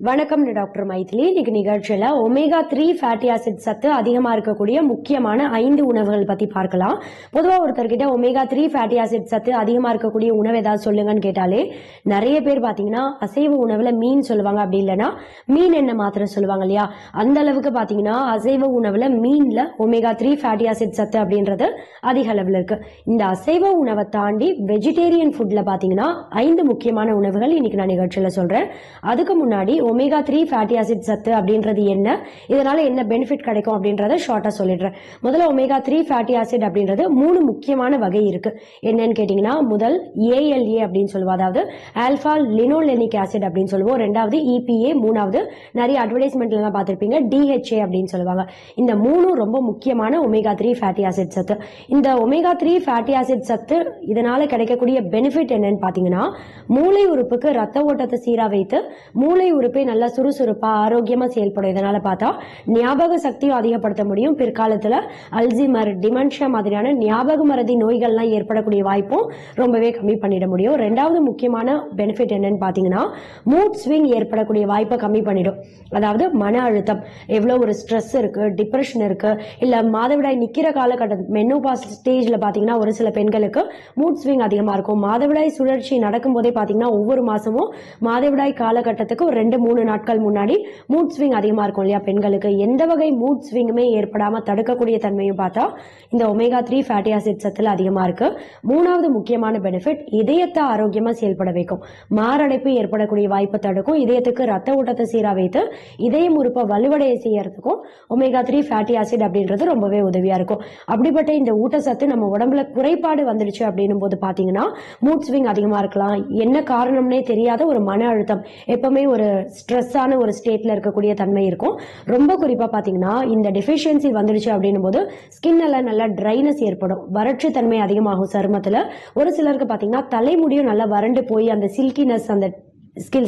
வணக்கம் டாக்டர் மைதிலி. இன்னைக்கு நிகழ்ச்சியில ஒமேகா 3 ஃபேட்டி ஆசிட் சத்து அதிகமா இருக்கக்கூடிய முக்கியமான 5 உணவுகள் பத்தி பார்க்கலாம். பொதுவா ஒருத்தர்கிட்ட ஒமேகா 3 ஃபேட்டி ஆசிட் சத்து அதிகமா இருக்கக்கூடிய உணவு ஏதாவது சொல்லுங்கன்னு கேட்டாலே நிறைய பேர் பாத்தீங்கன்னா அசைவ உணவுல மீன் சொல்லுவாங்க, அப்படி இல்லைன்னா மீன் எண்ணெய் மாத்திரை சொல்லுவாங்க இல்லையா. அந்த அளவுக்கு பாத்தீங்கன்னா அசைவ உணவுல மீன்ல ஒமேகா 3 ஃபேட்டி ஆசிட் சத்து அப்படின்றது அதிக அளவுல இருக்கு. இந்த அசைவ உணவை தாண்டி வெஜிடேரியன் ஃபுட்ல பாத்தீங்கன்னா 5 முக்கியமான உணவுகள் இன்னைக்கு நான் நிகழ்ச்சியில சொல்றேன். அதுக்கு முன்னாடி ஒமேகா 3 ஃபேட்டி ஆசிட் சத்து அப்படின்றது என்ன, இதனால என்ன பெனிஃபிட் கிடைக்கும் அப்படின்றத ஷார்ட்டா சொல்லிடுறேன். முதல்ல ஒமேகா 3 ஃபேட்டி ஆசிட் அப்படின்றது 3 முக்கியமான வகை இருக்கு. என்னன்னு கேட்டீங்கன்னா, முதல் ALA அப்படின்னு சொல்லுவோம், அதாவது ஆல்பா லினோலெனிக் ஆசிட் அப்படின்னு சொல்லுவோம். ரெண்டாவது EPA, மூணாவது நிறைய அட்வர்டைஸ்மெண்ட்ல எல்லாம் பார்த்திருப்பீங்க DHA அப்படின்னு சொல்லுவாங்க. இந்த 3 ரொம்ப முக்கியமான ஒமேகா 3 ஃபேட்டி ஆசிட் சத்து. இந்த ஒமேகா 3 ஃபேட்டி ஆசிட் சத்து இதனால கிடைக்கக்கூடிய பெனிஃபிட் என்னன்னு பாத்தீங்கன்னா, மூளை உறுப்புக்கு ரத்த ஓட்டத்தை சீரா வைத்து மூளை உறுப்பை நல்லா சுறுசுறுப்பா ஆரோக்கியமா செயல்படும். இதனால பார்த்தா ஞாபக சக்தியும் அதிகப்படுத்த முடியும். பிற்காலத்துல அல்சைமர், டிமென்ஷியா மாதிரியான ஞாபக மறதி நோய்கள்லாம் ஏற்படக்கூடிய வாய்ப்பும் ரொம்பவே கம்மி பண்ணிட முடியும். ரெண்டாவது முக்கியமான பெனிஃபிட் என்னன்னு பாத்தீங்கன்னா, மூட் ஸ்விங் ஏற்படக்கூடிய வாய்ப்பை கம்மி பண்ணிடும். அதாவது மன அழுத்தம், எவ்வளவு ஒரு ஸ்ட்ரெஸ் இருக்கு, டிப்ரெஷன் இருக்கு, இல்ல மாதவிடாய் நிக்கிற காலகட்டம் மெனோபாஸ் ஸ்டேஜ்ல பாத்தீங்கன்னா ஒரு சில பெண்களுக்கு மூட் ஸ்விங் அதிகமா இருக்கும். மாதவிடாய் சுழற்சி நடக்கும் போதே பாத்தீங்கன்னா ஒவ்வொரு மாசமும் மாதவிடாய் காலகட்டத்துக்கு ஒரு 2-3 நாட்கள் முன்னாடி மூட் ஸ்விங் அதிகமா இருக்கும் இல்லையா பெண்களுக்கு. எந்த வகை மூட் ஸ்விங்குமே ஏற்படாம தடுக்கக்கூடிய தன்மையும் பார்த்தா இந்த ஒமேகா 3 ஃபேட்டி ஆசிட் சத்துல அதிகமா இருக்கு. மூணாவது முக்கியமான பெனிஃபிட், இதயத்தை ஆரோக்கியமா செயல்பட வைக்கும். மாரடைப்பு ஏற்படக்கூடிய வாய்ப்பை தடுக்கும். இதயத்துக்கு ரத்த ஓட்டத்தை சீரா வைத்து இதயம் உறுப்பை வலுவடைய செய்யறதுக்கும் ஒமேகா 3 ஃபேட்டி ஆசிட் அப்படின்றது ரொம்பவே உதவியா இருக்கும். அப்படிப்பட்ட இந்த ஊட்டச்சத்து நம்ம உடம்புல குறைபாடு வந்துடுச்சு அப்படின்னும் போது பாத்தீங்கன்னா மூட் ஸ்விங் அதிகமா இருக்கலாம். என்ன காரணம்னே தெரியாத ஒரு மன அழுத்தம், எப்பவுமே ஒரு ஸ்ட்ரெஸ்ஸான ஒரு ஸ்டேட்ல இருக்கக்கூடிய தன்மை இருக்கும். ரொம்ப குறிப்பா பாத்தீங்கன்னா இந்த டெஃபிஷியன்சி வந்துடுச்சு அப்படின்னும் போது ஸ்கின் எல்லாம் நல்லா ட்ரைனஸ் ஏற்படும், வறட்சி தன்மை அதிகமாகும் சருமத்துல. ஒரு சிலருக்கு பாத்தீங்கன்னா தலைமுடியும் நல்லா வறண்டு போய் அந்த சில்கினஸ், அந்த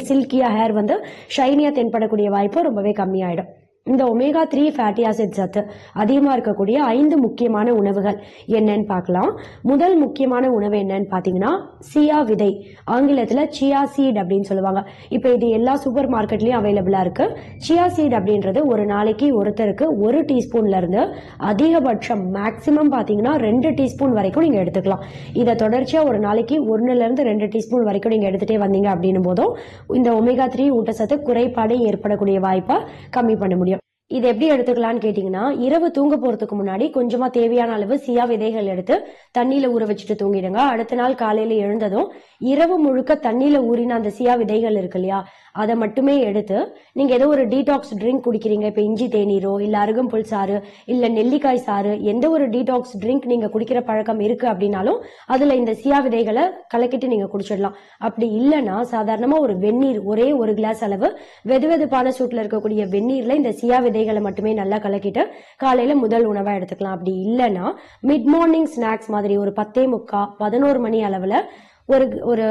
சில்கியா ஹேர் வந்து ஷைனியா தென்படக்கூடிய வாய்ப்பு ரொம்பவே கம்மியாயிடும். இந்த ஒமேகா 3 ஃபேட்டி ஆசிட் சத்து அதிகமா இருக்கக்கூடிய 5 முக்கியமான உணவுகள் என்னன்னு பார்க்கலாம். முதல் முக்கியமான உணவு என்னன்னு பாத்தீங்கன்னா சியா விதை, ஆங்கிலத்துல சியா சீட் அப்படின்னு சொல்லுவாங்க. இப்ப இது எல்லா சூப்பர் மார்க்கெட்லயும் அவைலபிளா இருக்கு. சியா சீட் அப்படின்றது ஒரு நாளைக்கு ஒருத்தருக்கு 1 டீஸ்பூன்ல இருந்து அதிகபட்சம் மேக்சிமம் பாத்தீங்கன்னா 2 டீஸ்பூன் வரைக்கும் நீங்க எடுத்துக்கலாம். இதை தொடர்ச்சியா ஒரு நாளைக்கு 1ல இருந்து 2 டீஸ்பூன் வரைக்கும் நீங்க எடுத்துட்டே வந்தீங்க அப்படின்னும் போதும் இந்த ஒமேகா 3 ஊட்டச்சத்து குறைபாடு ஏற்படக்கூடிய வாய்ப்பை கம்மி பண்ண முடியும். இது எப்படி எடுத்துக்கலாம்னு கேட்டீங்கன்னா, இரவு தூங்க போறதுக்கு முன்னாடி கொஞ்சமா தேவையான அளவு சியா விதைகள் எடுத்து தண்ணியில ஊற வச்சுட்டு தூங்கிடுங்க. அடுத்த நாள் காலையில எழுந்ததும் இரவு முழுக்க தண்ணியில ஊறின அந்த சியா விதைகள் இருக்கு இல்லையா, அதை மட்டுமே எடுத்து நீங்க ஏதோ ஒரு டீடாக்ஸ் ட்ரிங்க் குடிக்கிறீங்க, இப்ப இஞ்சி தேநீரோ இல்ல அருகம்புல் சாறு இல்ல நெல்லிக்காய் சாறு, எந்த ஒரு டீடாக்ஸ் ட்ரிங்க் நீங்க குடிக்கிற பழக்கம் இருக்கு அப்படின்னாலும் அதுல இந்த சியா விதைகளை கலக்கிட்டு நீங்க குடிச்சிடலாம். அப்படி இல்லைன்னா சாதாரணமா ஒரு வெந்நீர், ஒரே ஒரு கிளாஸ் அளவு வெதுவெதுப்பான சூட்ல இருக்கக்கூடிய வெந்நீர்ல இந்த சியா விதைகளை மட்டுமே நல்லா கலக்கிட்டு காலையில முதல் உணவா எடுத்துக்கலாம். அப்படி இல்லைன்னா மிட் மார்னிங் ஸ்நாக்ஸ் மாதிரி ஒரு 10:45, 11 மணி அளவுல ஒரு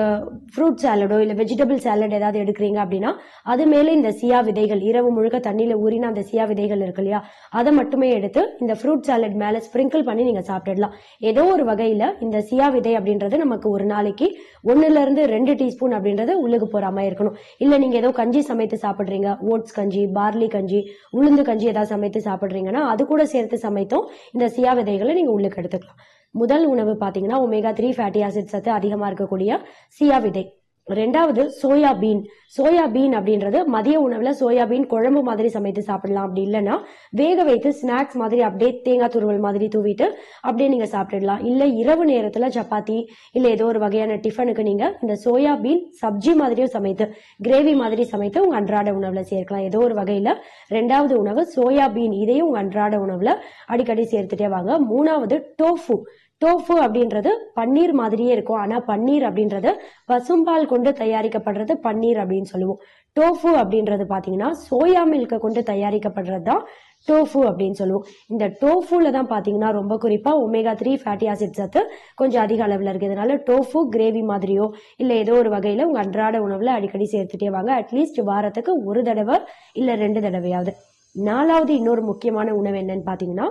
ஃப்ரூட் சாலடோ இல்ல வெஜிடபிள் சாலட் ஏதாவது எடுக்கிறீங்க அப்படின்னா அது மேல இந்த சியா விதைகள், இரவு முழுக்க தண்ணியில ஊறின அந்த சியா விதைகள் இருக்கு இல்லையா, அதை மட்டுமே எடுத்து இந்த ஃப்ரூட் சாலட் மேல ஸ்பிரிங்கிள் பண்ணி நீங்க சாப்பிட்டுடலாம். ஏதோ ஒரு வகையில இந்த சியா விதை அப்படின்றது நமக்கு ஒரு நாளைக்கு 1ல இருந்து 2 டீஸ்பூன் அப்படின்றது உள்ளுக்கு போற மாதிரி இருக்கணும். இல்ல நீங்க ஏதோ கஞ்சி சமைத்து சாப்பிடுறீங்க, ஓட்ஸ் கஞ்சி, பார்லி கஞ்சி, உளுந்து கஞ்சி ஏதாவது சமைத்து சாப்பிடுறீங்கன்னா அது கூட சேர்த்து சமைத்தும் இந்த சியா விதைகளை நீங்க உள்ளுக்கு எடுத்துக்கலாம். முதல் உணவு பாத்தீங்கன்னா ஒமேகா 3 ஃபேட்டி ஆசிட் சத்து அதிகமா இருக்கக்கூடிய சியா விதை. ரெண்டாவது சோயாபீன். சோயாபீன் அப்படின்றது மதிய உணவுல சோயாபீன் குழம்பு மாதிரி சமைத்து சாப்பிடலாம். அப்படி இல்லைன்னா வேக வைத்து ஸ்நாக்ஸ் மாதிரி அப்படியே தேங்காய் துருவல் மாதிரி தூவிட்டு அப்படியே நீங்க சாப்பிட்டுடலாம். இல்ல இரவு நேரத்துல சப்பாத்தி இல்ல ஏதோ ஒரு வகையான டிஃபனுக்கு நீங்க இந்த சோயாபீன் சப்ஜி மாதிரியும் சமைத்து, கிரேவி மாதிரி சமைத்து உங்க அன்றாட உணவுல சேர்க்கலாம். ஏதோ ஒரு வகையில ரெண்டாவது உணவு சோயாபீன், இதையும் உங்க அன்றாட உணவுல அடிக்கடி சேர்த்துட்டே வாங்க. மூணாவது டோஃபு. டோஃபு அப்படின்றது பன்னீர் மாதிரியே இருக்கும், ஆனா பன்னீர் அப்படின்றது பசும்பால் கொண்டு தயாரிக்கப்படுறது பன்னீர் அப்படின்னு சொல்லுவோம். டோஃபு அப்படின்றது பாத்தீங்கன்னா சோயா மில்க கொண்டு தயாரிக்கப்படுறது தான் டோஃபு அப்படின்னு சொல்லுவோம். இந்த டோஃபுல தான் பாத்தீங்கன்னா ரொம்ப குறிப்பா ஒமேகா 3 ஃபேட்டி ஆசிட் சத்து கொஞ்சம் அதிக அளவுல இருக்கு. இதனால டோஃபு கிரேவி மாதிரியோ இல்ல ஏதோ ஒரு வகையில உங்க அன்றாட உணவுல அடிக்கடி சேர்த்துட்டே வாங்க. அட்லீஸ்ட் வாரத்துக்கு 1 தடவை இல்ல 2 தடவையாவது. நாலாவது இன்னொரு முக்கியமான உணவு என்னன்னு பாத்தீங்கன்னா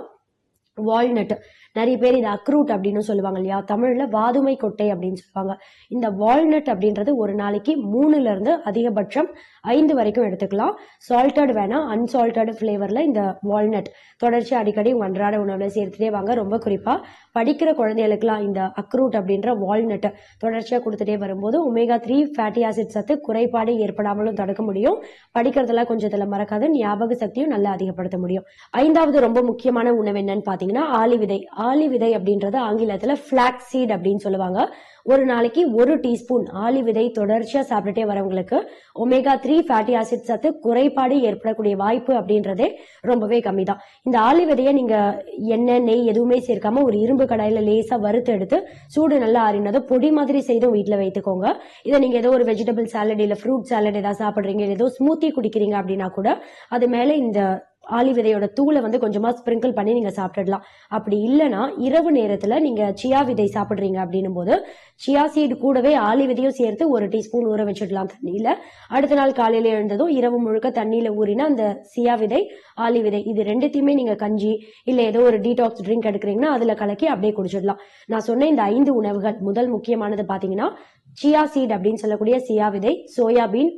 வால்நட். நிறைய பேர் இது அக்ரூட் அப்படின்னு சொல்லுவாங்க இல்லையா, தமிழ்ல வாதுமை கொட்டை அப்படின்னு சொல்லுவாங்க. இந்த வால்நட் அப்படின்றது ஒரு நாளைக்கு 3ல இருந்து அதிகபட்சம் 5 வரைக்கும் எடுத்துக்கலாம். சால்டட் வேணாம், அன்சால்டட் ஃபிளேவர்ல இந்த வால்நட் தொடர்ச்சி அடிக்கடி உங்க அன்றாட உணவுல சேர்த்துட்டே வாங்க. ரொம்ப குறிப்பா படிக்கிற குழந்தைகளுக்குலாம் இந்த அக்ரூட் அப்படின்ற வால்நட் தொடர்ச்சியா கொடுத்துட்டே வரும்போது ஒமேகா 3 ஃபேட்டி ஆசிட் சத்து குறைபாடு ஏற்படாமலும் தடுக்க முடியும். படிக்கிறதெல்லாம் கொஞ்சம் இதுல மறக்காது, ஞாபக சக்தியும் நல்லா அதிகப்படுத்த முடியும். 5வது ரொம்ப முக்கியமான உணவு என்னன்னு பாத்தீங்கன்னா ஆளி விதை. ஆளி விதை அப்படின்றது ஆங்கிலத்துல பிளாக்ஸ் சீட் அப்படின்னு சொல்லுவாங்க. ஒரு நாளைக்கு 1 டீஸ்பூன் ஆளி விதை தொடர்ச்சியா சாப்பிட்டுட்டே வரவங்களுக்கு ஒமேகா 3 ஃபேட்டி ஆசிட் சத்து குறைபாடு ஏற்படக்கூடிய வாய்ப்பு அப்படின்றதே ரொம்பவே கம்மி தான். இந்த ஆளி விதையை நீங்க எண்ணெய் நெய் எதுவுமே சேர்க்காம ஒரு இரும்பு கடாயில லேசா வறுத்து எடுத்து சூடு நல்லா ஆறினதும் பொடி மாதிரி செய்தும் வீட்டுல வைத்துக்கோங்க. இதை நீங்க ஏதோ ஒரு வெஜிடபிள் சாலட் இல்ல ஃப்ரூட் சாலட் ஏதாவது சாப்பிடுறீங்க, ஏதோ ஸ்மூத்தி குடிக்கிறீங்க அப்படின்னா கூட அது மேல இந்த ஆளி விதையோட தூளை கொஞ்சமா ஸ்பிரிங்கிள் பண்ணி நீங்க சாப்பிட்டுடலாம். அப்படி இல்லைன்னா இரவு நேரத்துல நீங்க சியா விதை சாப்பிடுறீங்க அப்படின்னும் போது சியா சீடு கூடவே ஆளி விதையும் சேர்த்து 1 டீஸ்பூன் ஊற வச்சிடலாம் தண்ணியில. அடுத்த நாள் காலையில எழுந்ததும் இரவு முழுக்க தண்ணியில ஊறினா அந்த சியா விதை ஆளி விதை இது ரெண்டுத்தையுமே நீங்க கஞ்சி இல்ல ஏதோ ஒரு டீடாக்ஸ் ட்ரிங்க் எடுக்கிறீங்கன்னா அதுல கலக்கி அப்படியே குடிச்சிடலாம். நான் சொன்ன இந்த 5 உணவுகள் முதல் முக்கியமானது பாத்தீங்கன்னா சியா சீட் அப்படின்னு சொல்லக்கூடிய சியா விதை, சோயாபீன்,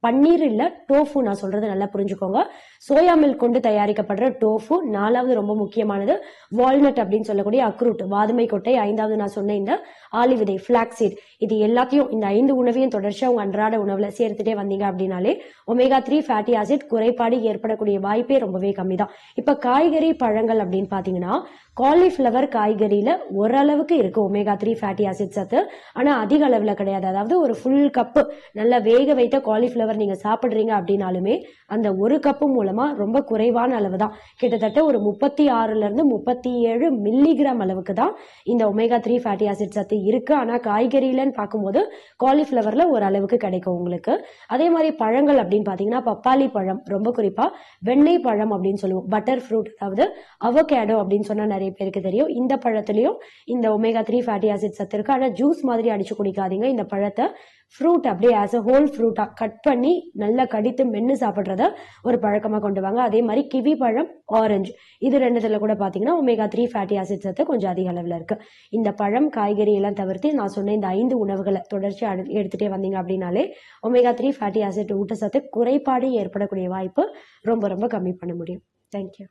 பன்னீர் இல்ல டோஃபு, நான் சொல்றது நல்லா புரிஞ்சுக்கோங்க, சோயா மில்க் கொண்டு தயாரிக்கப்படுற டோஃபு. 4வது ரொம்ப முக்கியமானது வால்நட் அப்படின்னு சொல்லக்கூடிய அக்ரூட் வாதுமை கொட்டை. 5வது நான் சொன்ன இந்த ஆளி விதை பிளாக்ஸீட். இது எல்லாத்தையும் இந்த 5 உணவையும் தொடர்ச்சியா உங்க அன்றாட உணவுல சேர்த்துட்டே வந்தீங்க அப்படின்னாலே ஒமேகா 3 ஃபேட்டி ஆசிட் குறைபாடு ஏற்படக்கூடிய வாய்ப்பே ரொம்பவே கம்மி தான். இப்ப காய்கறி பழங்கள் அப்படின்னு பாத்தீங்கன்னா காலிஃபிளவர் காய்கறியில ஓரளவுக்கு இருக்கு ஒமேகா 3 ஃபேட்டி ஆசிட் சத்து, ஆனா அதிக அளவுல கிடையாது. அதாவது ஒரு ஃபுல் கப்பு நல்லா வேக வைத்த காலிஃபிளவர் நீங்க சாப்பிடுறீங்க அப்படின்னாலுமே அந்த ஒரு கப்பு மூலமா ரொம்ப குறைவான அளவு தான், கிட்டத்தட்ட ஒரு 36ல இருந்து 37 மில்லிகிராம் அளவுக்கு தான் இந்த ஒமேகா 3 ஃபேட்டி ஆசிட் சத்து இருக்கு. ஆனா காய்கறியிலன்னு பார்க்கும்போது காலிஃபிளவர்ல ஒரு அளவுக்கு கிடைக்கும் உங்களுக்கு. அதே மாதிரி பழங்கள் அப்படின்னு பாத்தீங்கன்னா பப்பாளி பழம், ரொம்ப குறிப்பா வெண்ணெய் பழம் அப்படின்னு சொல்லுவோம், பட்டர் ஃப்ரூட், அதாவது அவகேடோ அப்படின்னு சொன்னா நிறைய பேருக்கு தெரியும். இந்த பழத்திலையும் இந்த ஒமேகா 3 ஃபேட்டி ஆசிட் சத்து இருக்கு. ஆனா ஜூஸ் மாதிரி அடிச்சு குடிக்காதீங்க. இந்த பழத்தை ஃப்ரூட் அப்படியே ஆஸ் அ ஹோல் ஃப்ரூட்டா கட் பண்ணி நல்லா கடித்து மென்னு சாப்பிடுறத ஒரு பழக்கமா கொண்டு வாங்க. அதே மாதிரி கிவி பழம், ஆரஞ்சு, இது ரெண்டுத்துல கூட பாத்தீங்கன்னா ஒமேகா 3 ஃபேட்டி ஆசிட் சத்து கொஞ்சம் அதிக அளவுல இருக்கு. இந்த பழம் காய்கறி எல்லாம் தவிர்த்து நான் சொன்ன இந்த 5 உணவுகளை தொடர்ச்சி எடுத்துட்டே வந்தீங்க அப்படின்னாலே ஒமேகா 3 ஃபேட்டி ஆசிட் ஊட்டச்சத்து குறைபாடு ஏற்படக்கூடிய வாய்ப்பு ரொம்ப ரொம்ப கம்மி பண்ண முடியும். தேங்க்யூ.